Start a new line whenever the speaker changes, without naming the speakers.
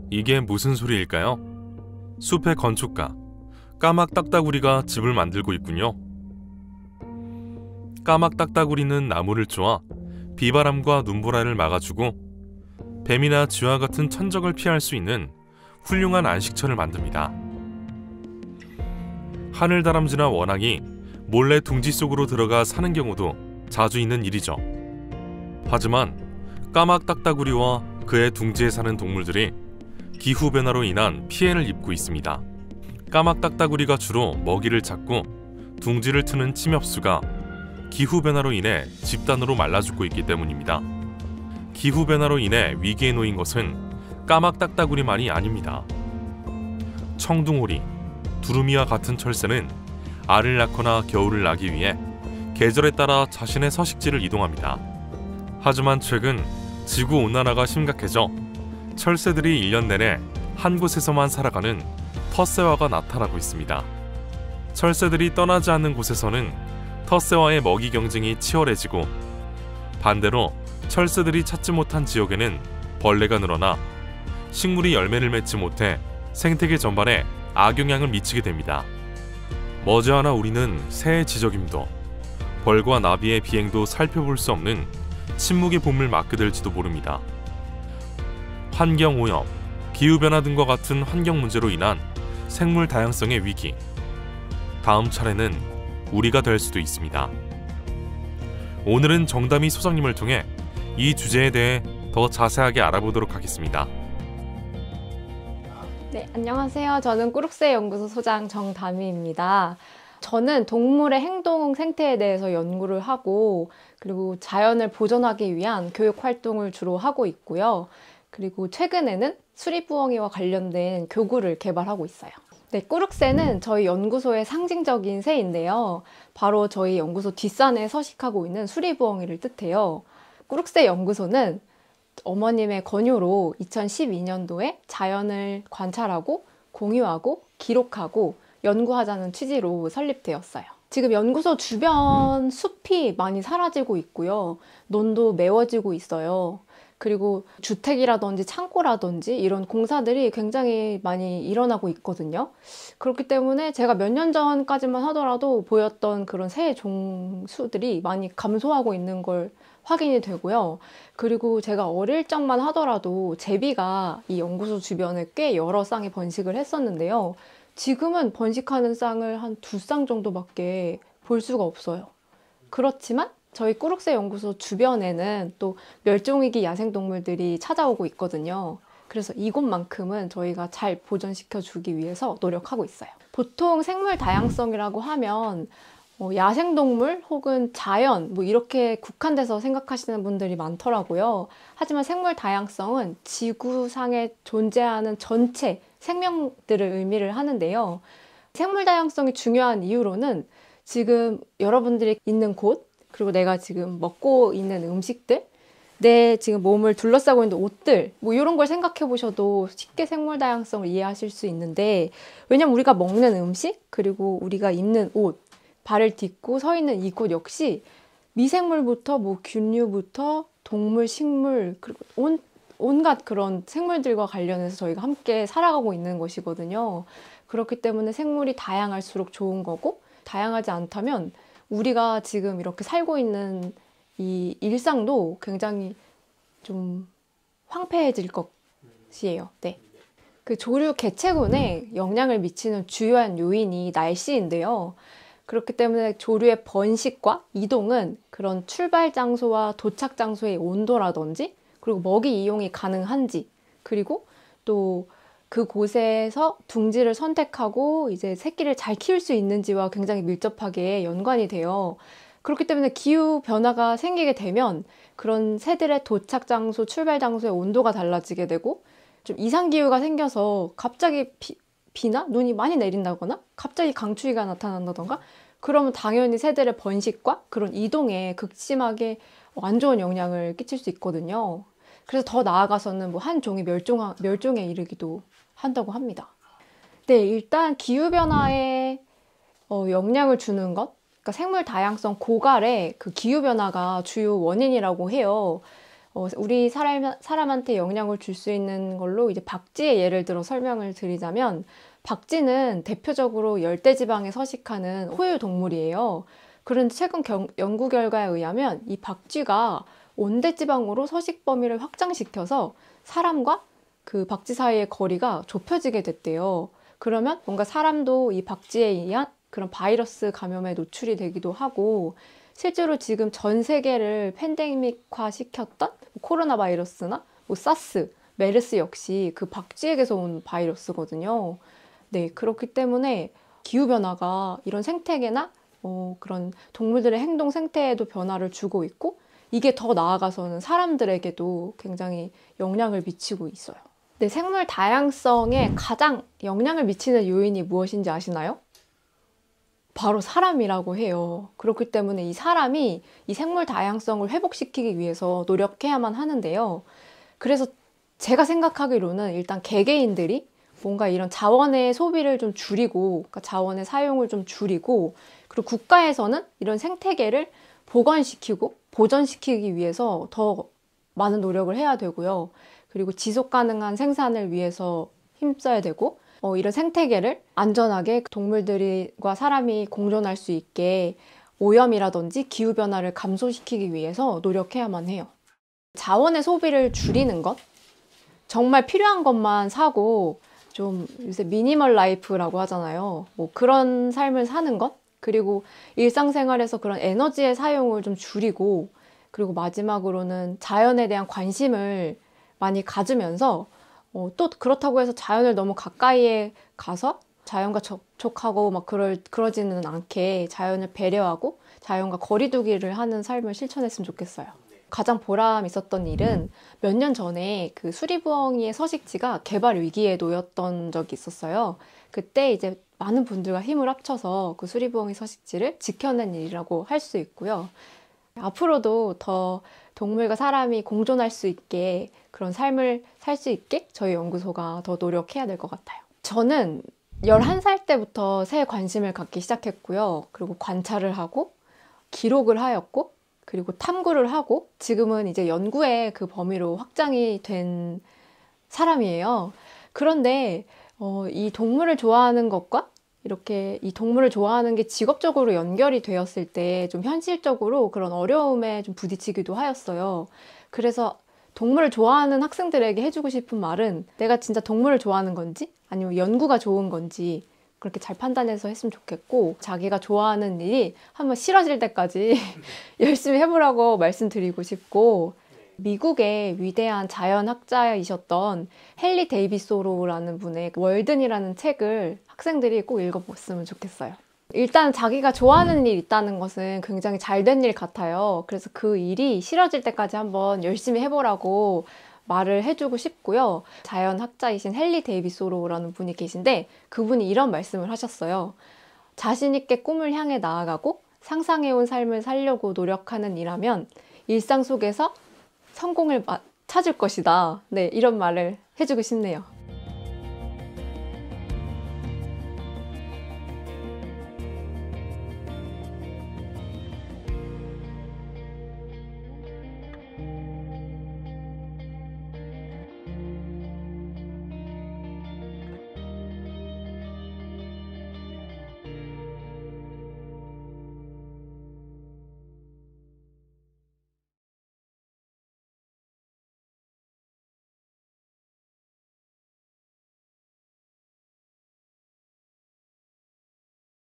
이게 무슨 소리일까요? 숲의 건축가 까막 딱따구리가 집을 만들고 있군요. 까막 딱따구리는 나무를 쪼아 비바람과 눈보라를 막아주고 뱀이나 쥐와 같은 천적을 피할 수 있는 훌륭한 안식처를 만듭니다. 하늘다람쥐나 원앙이 몰래 둥지 속으로 들어가 사는 경우도 자주 있는 일이죠. 하지만 까막 딱따구리와 그의 둥지에 사는 동물들이 기후변화로 인한 피해를 입고 있습니다. 까막 딱따구리가 주로 먹이를 찾고 둥지를 트는 침엽수가 기후변화로 인해 집단으로 말라 죽고 있기 때문입니다. 기후변화로 인해 위기에 놓인 것은 까막 딱따구리만이 아닙니다. 청둥오리, 두루미와 같은 철새는 알을 낳거나 겨울을 나기 위해 계절에 따라 자신의 서식지를 이동합니다. 하지만 최근 지구온난화가 심각해져 철새들이 1년 내내 한 곳에서만 살아가는 텃새화가 나타나고 있습니다. 철새들이 떠나지 않는 곳에서는 텃새와의 먹이 경쟁이 치열해지고 반대로 철새들이 찾지 못한 지역에는 벌레가 늘어나 식물이 열매를 맺지 못해 생태계 전반에 악영향을 미치게 됩니다. 머지않아 우리는 새의 지저귀도 벌과 나비의 비행도 살펴볼 수 없는 침묵의 봄을 맞게 될지도 모릅니다. 환경오염, 기후변화 등과 같은 환경 문제로 인한 생물 다양성의 위기. 다음 차례는 우리가 될 수도 있습니다. 오늘은 정다미 소장님을 통해 이 주제에 대해 더 자세하게 알아보도록 하겠습니다.
네, 안녕하세요. 저는 꾸룩새 연구소 소장 정다미입니다. 저는 동물의 행동 생태에 대해서 연구를 하고 그리고 자연을 보존하기 위한 교육 활동을 주로 하고 있고요. 그리고 최근에는 수리부엉이와 관련된 교구를 개발하고 있어요. 네, 꾸룩새는 저희 연구소의 상징적인 새인데요. 바로 저희 연구소 뒷산에 서식하고 있는 수리부엉이를 뜻해요. 꾸룩새 연구소는 어머님의 권유로 2012년도에 자연을 관찰하고 공유하고 기록하고 연구하자는 취지로 설립되었어요. 지금 연구소 주변 숲이 많이 사라지고 있고요. 논도 메워지고 있어요. 그리고 주택이라든지 창고라든지 이런 공사들이 굉장히 많이 일어나고 있거든요. 그렇기 때문에 제가 몇 년 전까지만 하더라도 보였던 그런 새 종수들이 많이 감소하고 있는 걸 확인이 되고요. 그리고 제가 어릴 적만 하더라도 제비가 이 연구소 주변에 꽤 여러 쌍이 번식을 했었는데요. 지금은 번식하는 쌍을 한 2쌍 정도밖에 볼 수가 없어요. 그렇지만 저희 꾸룩새 연구소 주변에는 또 멸종위기 야생동물들이 찾아오고 있거든요. 그래서 이곳만큼은 저희가 잘 보존시켜 주기 위해서 노력하고 있어요. 보통 생물 다양성이라고 하면 야생동물 혹은 자연 이렇게 국한돼서 생각하시는 분들이 많더라고요. 하지만 생물 다양성은 지구상에 존재하는 전체 생명들을 의미를 하는데요. 생물 다양성이 중요한 이유로는 지금 여러분들이 있는 곳 그리고 내가 지금 먹고 있는 음식들 내 지금 몸을 둘러싸고 있는 옷들 이런 걸 생각해 보셔도 쉽게 생물 다양성을 이해하실 수 있는데 왜냐면 우리가 먹는 음식 그리고 우리가 입는 옷 발을 딛고 서 있는 이곳 역시 미생물부터 균류부터 동물, 식물 그리고 온갖 그런 생물들과 관련해서 저희가 함께 살아가고 있는 것이거든요. 그렇기 때문에 생물이 다양할수록 좋은 거고 다양하지 않다면 우리가 지금 이렇게 살고 있는 이 일상도 굉장히 좀 황폐해질 것이에요. 네. 그 조류 개체군에 영향을 미치는 주요한 요인이 날씨인데요. 그렇기 때문에 조류의 번식과 이동은 그런 출발 장소와 도착 장소의 온도라든지 그리고 먹이 이용이 가능한지 그리고 또 그곳에서 둥지를 선택하고 이제 새끼를 잘 키울 수 있는지와 굉장히 밀접하게 연관이 돼요. 그렇기 때문에 기후 변화가 생기게 되면 그런 새들의 도착 장소, 출발 장소의 온도가 달라지게 되고 좀 이상 기후가 생겨서 갑자기 비나 눈이 많이 내린다거나 갑자기 강추위가 나타난다던가 그러면 당연히 새들의 번식과 그런 이동에 극심하게 안 좋은 영향을 끼칠 수 있거든요. 그래서 더 나아가서는 한 종이 멸종에 이르기도 한다고 합니다. 네, 일단 기후변화에 영향을 주는 것 그러니까 생물 다양성 고갈의 그 기후 변화가 주요 원인이라고 해요. 우리 사람한테 영향을 줄 수 있는 걸로 이제 박쥐의 예를 들어 설명을 드리자면, 박쥐는 대표적으로 열대지방에 서식하는 호유 동물이에요. 그런데 최근 연구 결과에 의하면 이 박쥐가 온대지방으로 서식 범위를 확장시켜서 사람과 그 박쥐 사이의 거리가 좁혀지게 됐대요. 그러면 뭔가 사람도 이 박쥐에 의한 그런 바이러스 감염에 노출이 되기도 하고, 실제로 지금 전 세계를 팬데믹화 시켰던 코로나 바이러스나 사스, 메르스 역시 그 박쥐에게서 온 바이러스거든요. 네, 그렇기 때문에 기후변화가 이런 생태계나 그런 동물들의 행동 생태에도 변화를 주고 있고, 이게 더 나아가서는 사람들에게도 굉장히 영향을 미치고 있어요. 네, 생물 다양성에 가장 영향을 미치는 요인이 무엇인지 아시나요? 바로 사람이라고 해요. 그렇기 때문에 이 사람이 이 생물 다양성을 회복시키기 위해서 노력해야만 하는데요. 그래서 제가 생각하기로는 일단 개개인들이 뭔가 이런 자원의 소비를 좀 줄이고, 그러니까 자원의 사용을 좀 줄이고, 그리고 국가에서는 이런 생태계를 보건시키고 보전시키기 위해서 더 많은 노력을 해야 되고요. 그리고 지속 가능한 생산을 위해서 힘써야 되고, 이런 생태계를 안전하게 동물들과 사람이 공존할 수 있게 오염이라든지 기후변화를 감소시키기 위해서 노력해야만 해요. 자원의 소비를 줄이는 것, 정말 필요한 것만 사고 좀 요새 미니멀 라이프라고 하잖아요. 그런 삶을 사는 것, 그리고 일상생활에서 그런 에너지의 사용을 좀 줄이고, 그리고 마지막으로는 자연에 대한 관심을 많이 가지면서 또 그렇다고 해서 자연을 너무 가까이에 가서 자연과 접촉하고 막 그러지는 않게 자연을 배려하고 자연과 거리두기를 하는 삶을 실천했으면 좋겠어요. 가장 보람 있었던 일은 몇 년 전에 그 수리부엉이의 서식지가 개발 위기에 놓였던 적이 있었어요. 그때 이제 많은 분들과 힘을 합쳐서 그 수리부엉이 서식지를 지켜낸 일이라고 할 수 있고요. 앞으로도 더 동물과 사람이 공존할 수 있게, 그런 삶을 살 수 있게 저희 연구소가 더 노력해야 될 것 같아요. 저는 11살 때부터 새에 관심을 갖기 시작했고요. 그리고 관찰을 하고 기록을 하였고, 그리고 탐구를 하고, 지금은 이제 연구의 그 범위로 확장이 된 사람이에요. 그런데 이 동물을 좋아하는 것과 이렇게 이 동물을 좋아하는 게 직업적으로 연결이 되었을 때 좀 현실적으로 그런 어려움에 좀 부딪히기도 하였어요. 그래서 동물을 좋아하는 학생들에게 해주고 싶은 말은, 내가 진짜 동물을 좋아하는 건지 아니면 연구가 좋은 건지 그렇게 잘 판단해서 했으면 좋겠고, 자기가 좋아하는 일이 한번 싫어질 때까지 열심히 해보라고 말씀드리고 싶고, 미국의 위대한 자연학자이셨던 헨리 데이비스 소로우라는 분의 월든이라는 책을 학생들이 꼭 읽어봤으면 좋겠어요. 일단 자기가 좋아하는 일 있다는 것은 굉장히 잘된 일 같아요. 그래서 그 일이 싫어질 때까지 한번 열심히 해보라고 말을 해주고 싶고요. 자연학자이신 헨리 데이비스 소로우라는 분이 계신데, 그분이 이런 말씀을 하셨어요. 자신 있게 꿈을 향해 나아가고 상상해온 삶을 살려고 노력하는 일하면 일상 속에서 성공을 찾을 것이다. 네, 이런 말을 해주고 싶네요.